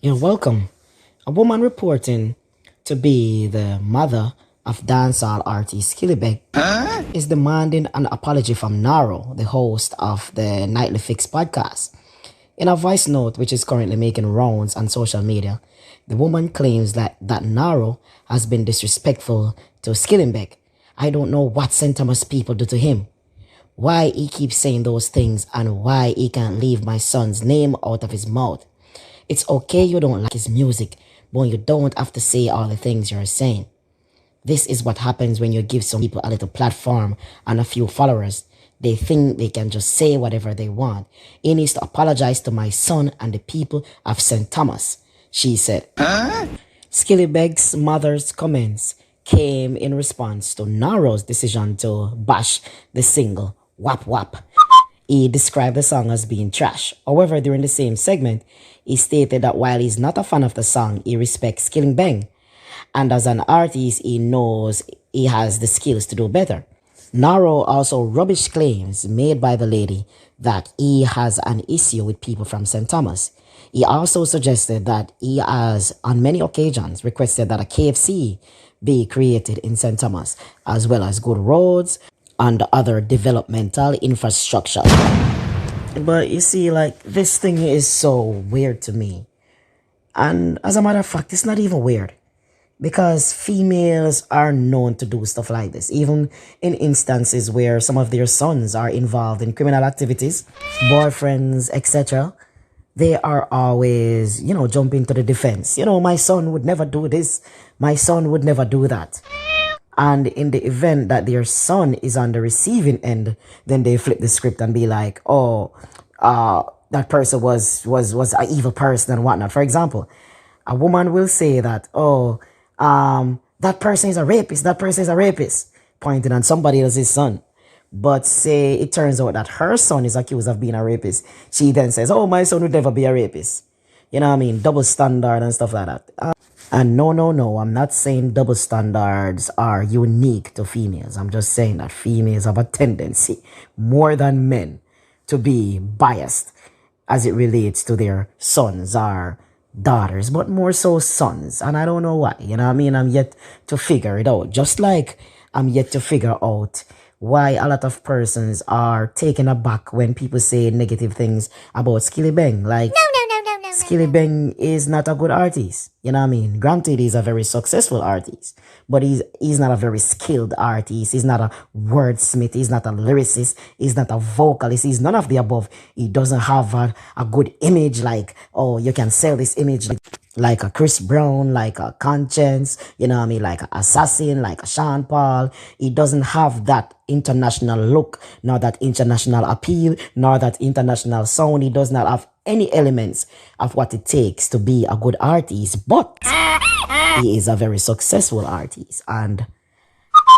You're welcome. A woman reporting to be the mother of dancehall artist Skillibeng is demanding an apology from Naro, the host of the Nightly Fix podcast. In a voice note which is currently making rounds on social media, the woman claims that Naro has been disrespectful to Skillibengs. I don't know what St. Thomas people do to him. Why he keeps saying those things and why he can't leave my son's name out of his mouth. It's okay you don't like his music, but you don't have to say all the things you're saying. This is what happens when you give some people a little platform and a few followers. They think they can just say whatever they want. He needs to apologize to my son and the people of St. Thomas, she said. Skillibeng's mother's comments came in response to Naro's decision to bash the single Wap Wap. He described the song as being trash. However, during the same segment, he stated that while he's not a fan of the song, he respects Skillibengs. And as an artist, he knows he has the skills to do better. Naro also rubbish claims made by the lady that he has an issue with people from St. Thomas. He also suggested that he has, on many occasions, requested that a KFC be created in St. Thomas, as well as good roads and other developmental infrastructure. But you see, like, this thing is so weird to me. And as a matter of fact, it's not even weird. Because females are known to do stuff like this, even in instances where some of their sons are involved in criminal activities, boyfriends, etc. They are always, jumping to the defense. My son would never do this. My son would never do that. And in the event that their son is on the receiving end, then they flip the script and be like, oh, that person was an evil person and whatnot. For example, a woman will say that, oh, that person is a rapist. That person is a rapist, pointing on somebody else's son. But say it turns out that her son is accused of being a rapist. She then says, oh, my son would never be a rapist. You know what I mean? Double standard and stuff like that. And no, I'm not saying double standards are unique to females. I'm just saying that females have a tendency, more than men, to be biased as it relates to their sons or daughters, but more so sons. And I don't know why. You know what I mean? I'm yet to figure it out. Just like I'm yet to figure out why a lot of persons are taken aback when people say negative things about Skillibeng. Like, Skillibeng is not a good artist. You know what I mean? Granted, he's a very successful artist, but he's not a very skilled artist. He's not a wordsmith. He's not a lyricist. He's not a vocalist. He's none of the above. He doesn't have a good image like, oh, you can sell this image like a Chris Brown, like a Conscience, you know what I mean, like an Assassin, like a Sean Paul. He doesn't have that international look, nor that international appeal, nor that international sound. He does not have any elements of what it takes to be a good artist, but he is a very successful artist. And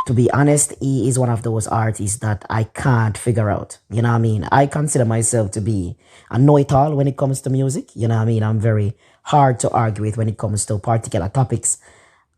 to be honest, he is one of those artists that I can't figure out. You know what I mean? I consider myself to be a know-it-all when it comes to music. You know what I mean? I'm very hard to argue with when it comes to particular topics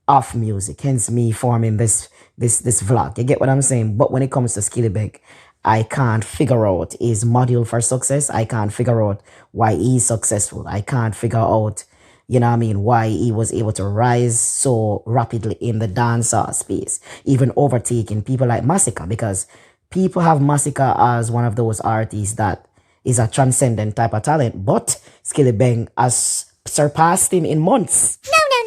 of music. Hence me forming this vlog. You get what I'm saying? But when it comes to Skillibeng, I can't figure out his module for success. I can't figure out why he's successful. I can't figure out, you know what I mean, why he was able to rise so rapidly in the dancehall space, even overtaking people like Massacre, because people have Massacre as one of those artists that is a transcendent type of talent, but Skillibeng has surpassed him in months.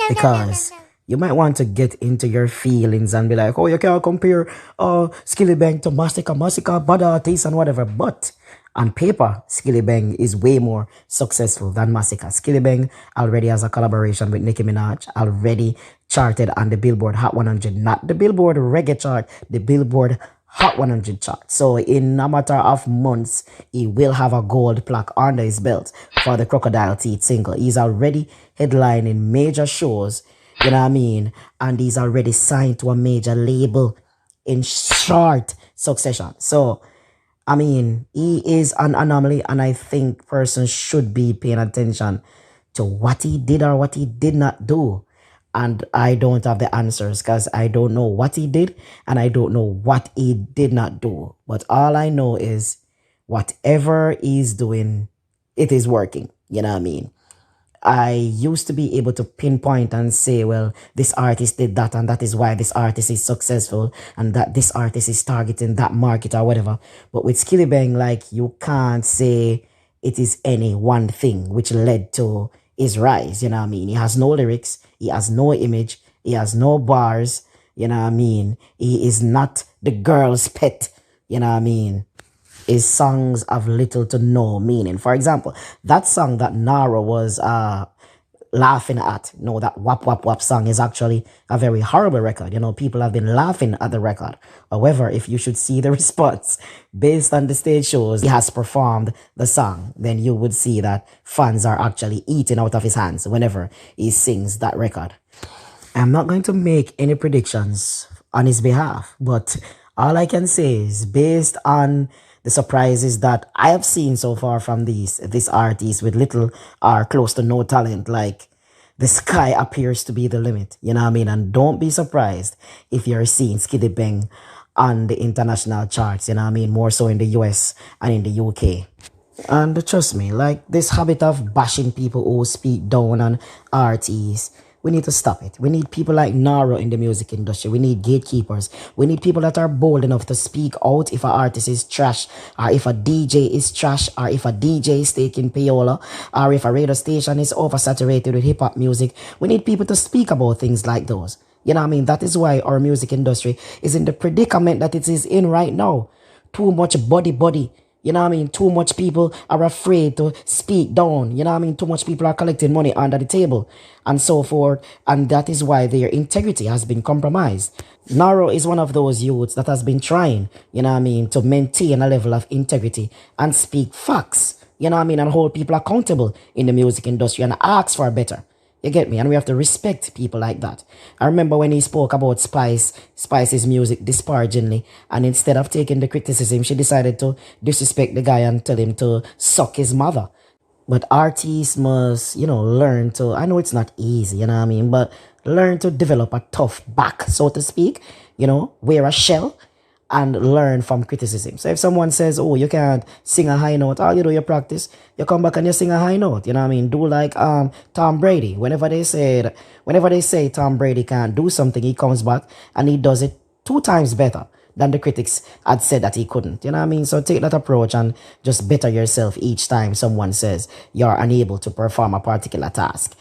Because you might want to get into your feelings and be like, oh, you can't compare Skillibeng to Massacre, bad artists and whatever. But on paper, Skillibeng is way more successful than Massacre. Skillibeng already has a collaboration with Nicki Minaj, already charted on the Billboard Hot 100, not the Billboard Reggae chart, the Billboard Hot 100 chart. So in a matter of months, he will have a gold plaque under his belt for the Crocodile Teeth single. He's already headlining major shows, you know what I mean? And he's already signed to a major label in short succession. So, I mean, he is an anomaly, and I think persons should be paying attention to what he did or what he did not do. And I don't have the answers because I don't know what he did and I don't know what he did not do. But all I know is whatever he's doing, it is working. You know what I mean? I used to be able to pinpoint and say, well, this artist did that and that is why this artist is successful and that this artist is targeting that market or whatever. But with Skillibeng, like, you can't say it is any one thing which led to his rise, you know what I mean? He has no lyrics, he has no image, he has no bars, you know what I mean? He is not the girl's pet, you know what I mean? His songs have little to no meaning. For example, that song that Naro was laughing at, that Wap Wap Wap song is actually a very horrible record. People have been laughing at the record. However, if you should see the response based on the stage shows he has performed the song, then you would see that fans are actually eating out of his hands whenever he sings that record. I'm not going to make any predictions on his behalf, but all I can say is based on the surprises that I have seen so far from this artist with little or close to no talent, like, the sky appears to be the limit, you know what I mean? And don't be surprised if you're seeing Skillibeng on the international charts, you know what I mean? More so in the US and in the UK. And trust me, like, this habit of bashing people who speak down on artists, we need to stop it. We need people like Naro in the music industry. We need gatekeepers. We need people that are bold enough to speak out if an artist is trash, or if a DJ is trash, or if a DJ is taking payola, or if a radio station is oversaturated with hip-hop music. We need people to speak about things like those. You know what I mean? That is why our music industry is in the predicament that it is in right now. Too much body. You know what I mean? Too much people are afraid to speak down. You know what I mean? Too much people are collecting money under the table and so forth. And that is why their integrity has been compromised. Naro is one of those youths that has been trying, you know what I mean, to maintain a level of integrity and speak facts. You know what I mean? And hold people accountable in the music industry and ask for better. You get me? And we have to respect people like that. I remember when he spoke about Spice's music disparagingly, and instead of taking the criticism, she decided to disrespect the guy and tell him to suck his mother. But artists must, learn to, I know it's not easy, you know what I mean, but learn to develop a tough back, so to speak, wear a shell and learn from criticism. So if someone says, oh, you can't sing a high note, all you do, you practice, you come back and you sing a high note, you know what I mean? Do like Tom Brady. Whenever they say Tom Brady can't do something, he comes back and he does it 2 times better than the critics had said that he couldn't. You know what I mean? So take that approach and just better yourself each time someone says you're unable to perform a particular task.